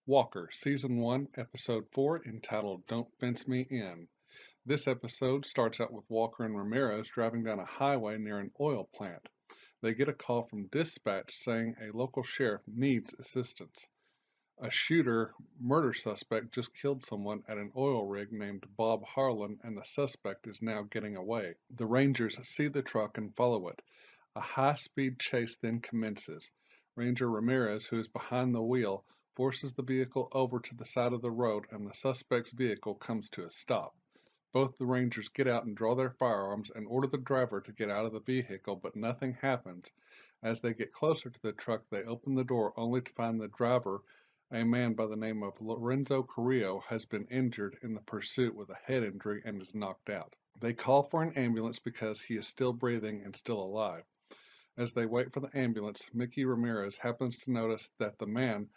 Walker, Season 1, Episode 4, entitled Don't Fence Me In. This episode starts out with Walker and Ramirez driving down a highway near an oil plant. They get a call from dispatch saying a local sheriff needs assistance. A murder suspect just killed someone at an oil rig named Bob Harlan, and the suspect is now getting away. The Rangers see the truck and follow it. A high-speed chase then commences. Ranger Ramirez, who is behind the wheel, forces the vehicle over to the side of the road, and the suspect's vehicle comes to a stop. Both the Rangers get out and draw their firearms and order the driver to get out of the vehicle, but nothing happens. As they get closer to the truck, they open the door only to find the driver, a man by the name of Lorenzo Carrillo, has been injured in the pursuit with a head injury and is knocked out. They call for an ambulance because he is still breathing and still alive. As they wait for the ambulance, Mickey Ramirez happens to notice that the man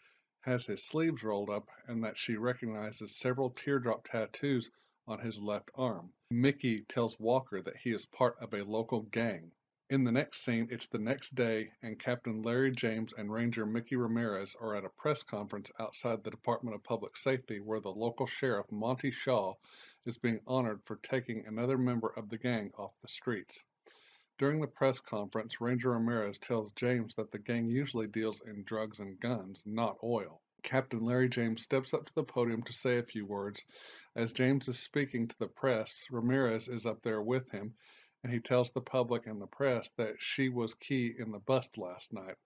has his sleeves rolled up and that she recognizes several teardrop tattoos on his left arm. Mickey tells Walker that he is part of a local gang. In the next scene, it's the next day, and Captain Larry James and Ranger Mickey Ramirez are at a press conference outside the Department of Public Safety where the local sheriff, Monty Shaw, is being honored for taking another member of the gang off the streets. During the press conference, Ranger Ramirez tells James that the gang usually deals in drugs and guns, not oil. Captain Larry James steps up to the podium to say a few words. As James is speaking to the press, Ramirez is up there with him, and he tells the public and the press that she was key in the bust last night.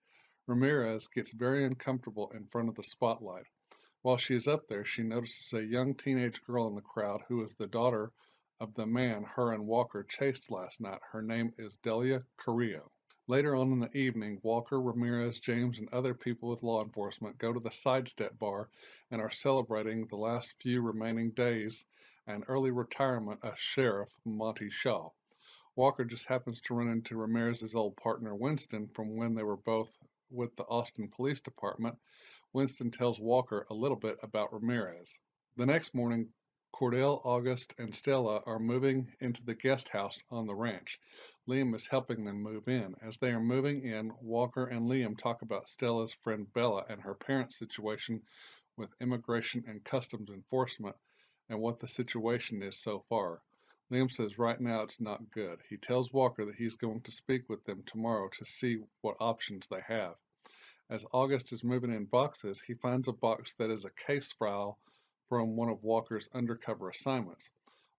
Ramirez gets very uncomfortable in front of the spotlight. While she is up there, she notices a young teenage girl in the crowd who is the daughter of the man her and Walker chased last night. Her name is Delia Carrillo. Later on in the evening, Walker, Ramirez, James, and other people with law enforcement go to the Sidestep bar and are celebrating the last few remaining days and early retirement of Sheriff Monty Shaw. Walker just happens to run into Ramirez's old partner Winston from when they were both with the Austin Police Department. Winston tells Walker a little bit about Ramirez. The next morning, Cordell, August, and Stella are moving into the guest house on the ranch. Liam is helping them move in. As they are moving in, Walker and Liam talk about Stella's friend Bella and her parents' situation with Immigration and Customs Enforcement and what the situation is so far. Liam says right now it's not good. He tells Walker that he's going to speak with them tomorrow to see what options they have. As August is moving in boxes, he finds a box that is a case file from one of Walker's undercover assignments.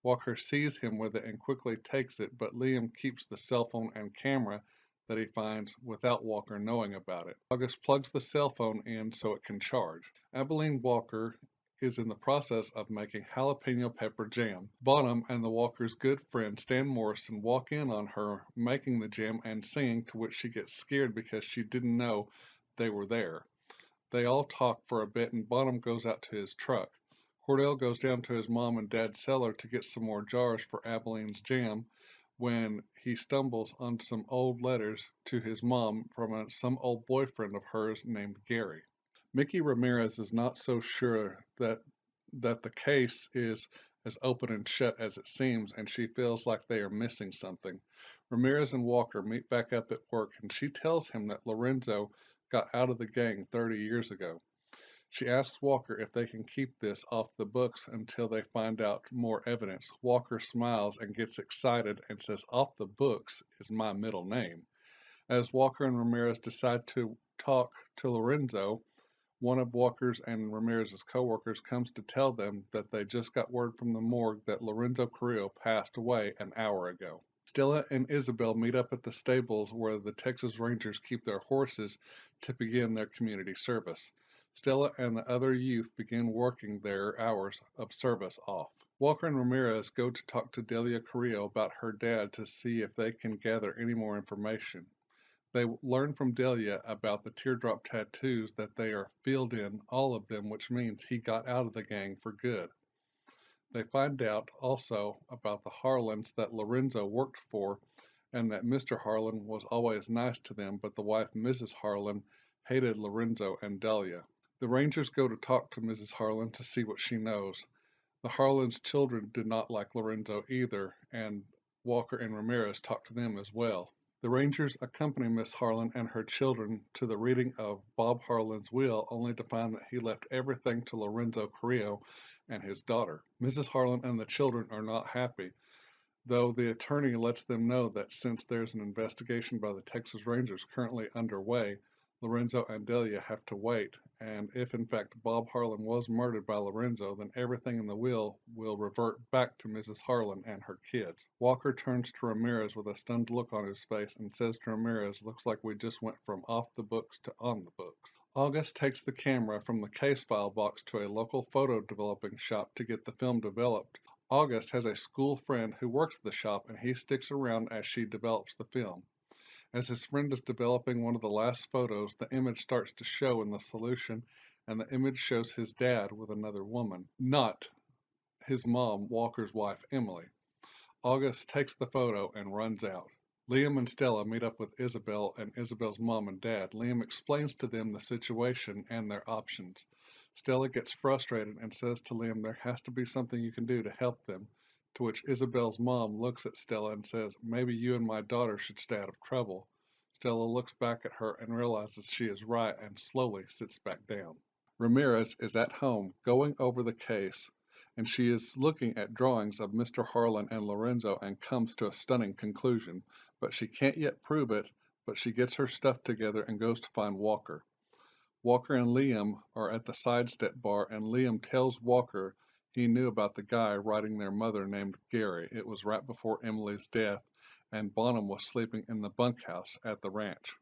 Walker sees him with it and quickly takes it, but Liam keeps the cell phone and camera that he finds without Walker knowing about it. August plugs the cell phone in so it can charge. Abilene Walker is in the process of making jalapeno pepper jam. Bonham and the Walker's good friend Stan Morrison walk in on her making the jam and singing, to which she gets scared because she didn't know they were there. They all talk for a bit and Bonham goes out to his truck. Cordell goes down to his mom and dad's cellar to get some more jars for Abilene's jam when he stumbles on some old letters to his mom from some old boyfriend of hers named Gary. Mickey Ramirez is not so sure that the case is as open and shut as it seems, and she feels like they are missing something. Ramirez and Walker meet back up at work, and she tells him that Lorenzo got out of the gang 30 years ago. She asks Walker if they can keep this off the books until they find out more evidence. Walker smiles and gets excited and says, "Off the books is my middle name." As Walker and Ramirez decide to talk to Lorenzo, one of Walker's and Ramirez's coworkers comes to tell them that they just got word from the morgue that Lorenzo Carrillo passed away an hour ago. Stella and Isabel meet up at the stables where the Texas Rangers keep their horses to begin their community service. Stella and the other youth begin working their hours of service off. Walker and Ramirez go to talk to Delia Carrillo about her dad to see if they can gather any more information. They learn from Delia about the teardrop tattoos that they are filled in, all of them, which means he got out of the gang for good. They find out also about the Harlans that Lorenzo worked for and that Mr. Harlan was always nice to them, but the wife, Mrs. Harlan, hated Lorenzo and Delia. The Rangers go to talk to Mrs. Harlan to see what she knows. The Harlan's children did not like Lorenzo either, and Walker and Ramirez talk to them as well. The Rangers accompany Miss Harlan and her children to the reading of Bob Harlan's will, only to find that he left everything to Lorenzo Carrillo and his daughter. Mrs. Harlan and the children are not happy, though the attorney lets them know that since there's an investigation by the Texas Rangers currently underway, Lorenzo and Delia have to wait, and if in fact Bob Harlan was murdered by Lorenzo, then everything in the will revert back to Mrs. Harlan and her kids. Walker turns to Ramirez with a stunned look on his face and says to Ramirez, "Looks like we just went from off the books to on the books." August takes the camera from the case file box to a local photo developing shop to get the film developed. August has a school friend who works at the shop and he sticks around as she develops the film. As his friend is developing one of the last photos, the image starts to show in the solution, and the image shows his dad with another woman, not his mom, Walker's wife, Emily. August takes the photo and runs out. Liam and Stella meet up with Isabel and Isabel's mom and dad. Liam explains to them the situation and their options. Stella gets frustrated and says to Liam there has to be something you can do to help them, to which Isabel's mom looks at Stella and says, "Maybe you and my daughter should stay out of trouble." Stella looks back at her and realizes she is right and slowly sits back down. Ramirez is at home going over the case, and she is looking at drawings of Mr. Harlan and Lorenzo and comes to a stunning conclusion. But she can't yet prove it, but she gets her stuff together and goes to find Walker. Walker and Liam are at the sidestep bar, and Liam tells Walker he knew about the guy writing their mother named Gary. It was right before Emily's death, and Bonham was sleeping in the bunkhouse at the ranch.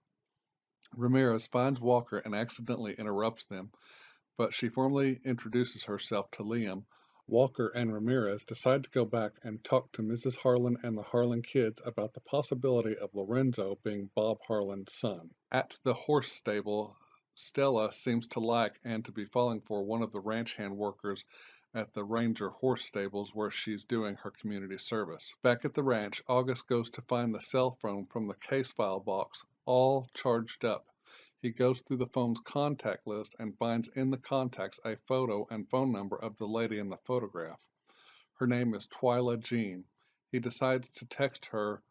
Ramirez finds Walker and accidentally interrupts them, but she formally introduces herself to Liam. Walker and Ramirez decide to go back and talk to Mrs. Harlan and the Harlan kids about the possibility of Lorenzo being Bob Harlan's son. At the horse stable, Stella seems to like and to be falling for one of the ranch hand workers at the Ranger horse stables where she's doing her community service. Back at the ranch, August goes to find the cell phone from the case file box, all charged up. He goes through the phone's contact list and finds in the contacts a photo and phone number of the lady in the photograph. Her name is Twyla Jean. He decides to text her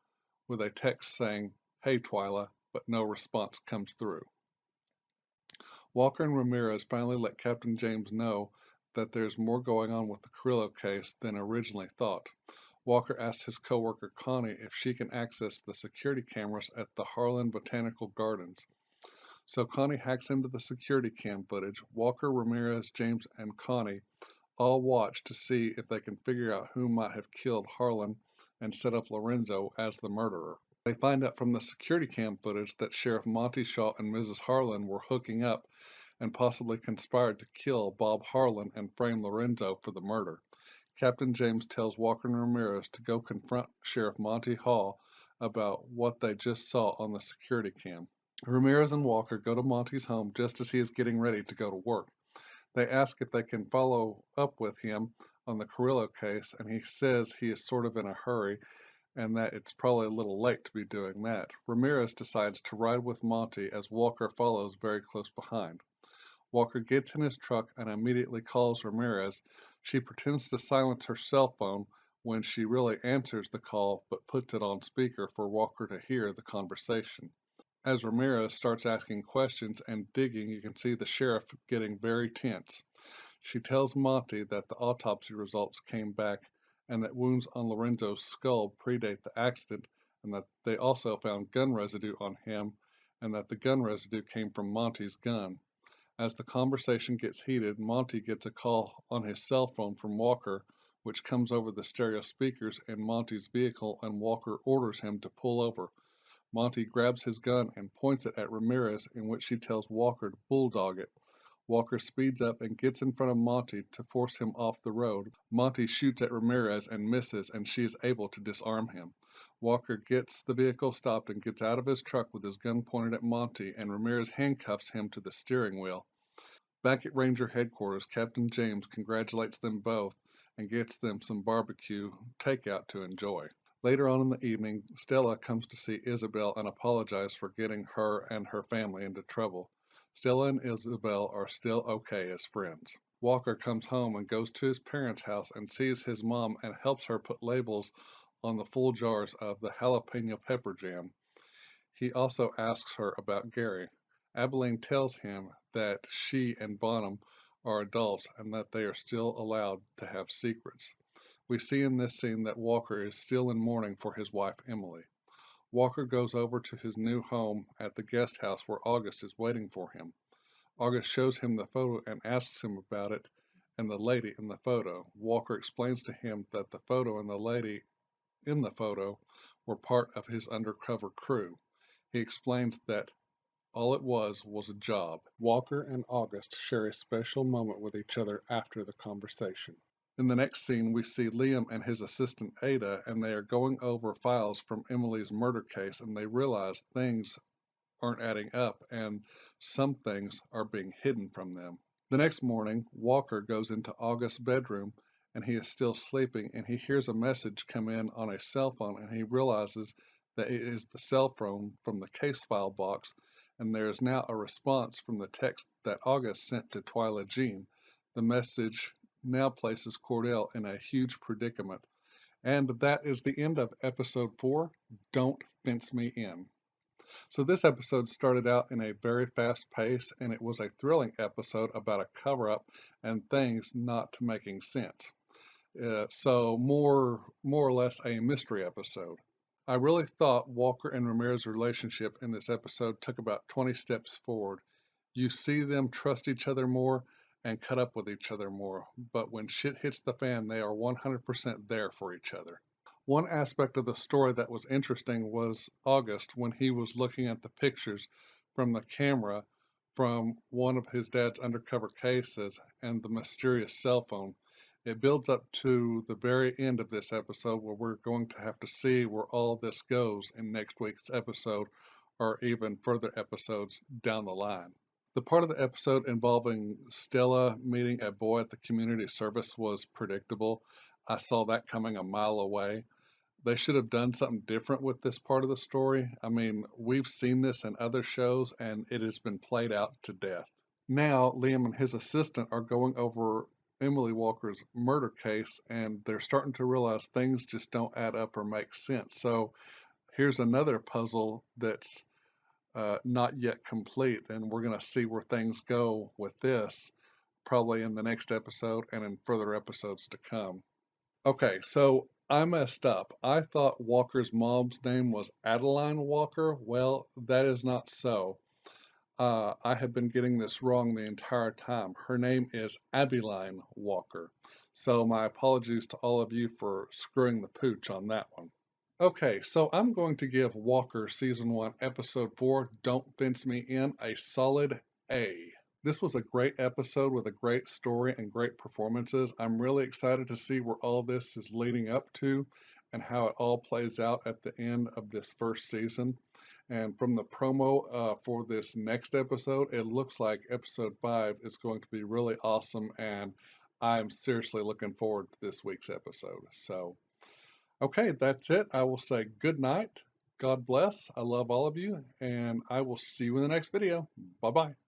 with a text saying, "Hey Twyla," but no response comes through. Walker and Ramirez finally let Captain James know that there's more going on with the Carrillo case than originally thought. Walker asks his coworker Connie if she can access the security cameras at the Harlan Botanical Gardens. So Connie hacks into the security cam footage. Walker, Ramirez, James, and Connie all watch to see if they can figure out who might have killed Harlan and set up Lorenzo as the murderer. They find out from the security cam footage that Sheriff Monty Shaw and Mrs. Harlan were hooking up and possibly conspired to kill Bob Harlan and frame Lorenzo for the murder. Captain James tells Walker and Ramirez to go confront Sheriff Monty Hall about what they just saw on the security cam. Ramirez and Walker go to Monty's home just as he is getting ready to go to work. They ask if they can follow up with him on the Carrillo case, and he says he is sort of in a hurry and that it's probably a little late to be doing that. Ramirez decides to ride with Monty as Walker follows very close behind. Walker gets in his truck and immediately calls Ramirez. She pretends to silence her cell phone when she really answers the call but puts it on speaker for Walker to hear the conversation. As Ramirez starts asking questions and digging, you can see the sheriff getting very tense. She tells Monty that the autopsy results came back and that wounds on Lorenzo's skull predate the accident, and that they also found gun residue on him, and that the gun residue came from Monty's gun. As the conversation gets heated, Monty gets a call on his cell phone from Walker, which comes over the stereo speakers in Monty's vehicle, and Walker orders him to pull over. Monty grabs his gun and points it at Ramirez, in which she tells Walker to bulldog it. Walker speeds up and gets in front of Monty to force him off the road. Monty shoots at Ramirez and misses, and she is able to disarm him. Walker gets the vehicle stopped and gets out of his truck with his gun pointed at Monty, and Ramirez handcuffs him to the steering wheel. Back at Ranger headquarters, Captain James congratulates them both and gets them some barbecue takeout to enjoy. Later on in the evening, Stella comes to see Isabel and apologize for getting her and her family into trouble. Stella and Isabel are still okay as friends. Walker comes home and goes to his parents' house and sees his mom and helps her put labels on the full jars of the jalapeno pepper jam. He also asks her about Gary. Abilene tells him that she and Bonham are adults and that they are still allowed to have secrets. We see in this scene that Walker is still in mourning for his wife Emily. Walker goes over to his new home at the guest house where August is waiting for him. August shows him the photo and asks him about it and the lady in the photo. Walker explains to him that the photo and the lady in the photo were part of his undercover crew. He explains that all it was a job. Walker and August share a special moment with each other after the conversation. In the next scene, we see Liam and his assistant Ada, and they are going over files from Emily's murder case, and they realize things aren't adding up and some things are being hidden from them. The next morning, Walker goes into August's bedroom and he is still sleeping, and he hears a message come in on a cell phone, and he realizes that it is the cell phone from the case file box, and there is now a response from the text that August sent to Twyla Jean. The message now places Cordell in a huge predicament. And that is the end of episode 4, Don't Fence Me In. So this episode started out in a very fast pace, and it was a thrilling episode about a cover-up and things not making sense. So more or less a mystery episode. I really thought Walker and Ramirez's relationship in this episode took about 20 steps forward. You see them trust each other more and cut up with each other more, but when shit hits the fan, they are 100% there for each other. One aspect of the story that was interesting was August when he was looking at the pictures from the camera from one of his dad's undercover cases and the mysterious cell phone. It builds up to the very end of this episode where we're going to have to see where all this goes in next week's episode or even further episodes down the line. The part of the episode involving Stella meeting a boy at the community service was predictable. I saw that coming a mile away. They should have done something different with this part of the story. I mean, we've seen this in other shows and it has been played out to death. Now, Liam and his assistant are going over Emily Walker's murder case, and they're starting to realize things just don't add up or make sense. So here's another puzzle that's not yet complete, and we're going to see where things go with this probably in the next episode and in further episodes to come. Okay, so I messed up. I thought Walker's mom's name was Adeline Walker. Well, that is not so. I have been getting this wrong the entire time. Her name is Abilene Walker. So my apologies to all of you for screwing the pooch on that one. Okay, so I'm going to give Walker Season 1, Episode 4, Don't Fence Me In, a solid A. This was a great episode with a great story and great performances. I'm really excited to see where all this is leading up to and how it all plays out at the end of this first season. And from the promo for this next episode, it looks like episode 5 is going to be really awesome, and I'm seriously looking forward to this week's episode. So, okay, that's it. I will say good night. God bless. I love all of you, and I will see you in the next video. Bye bye.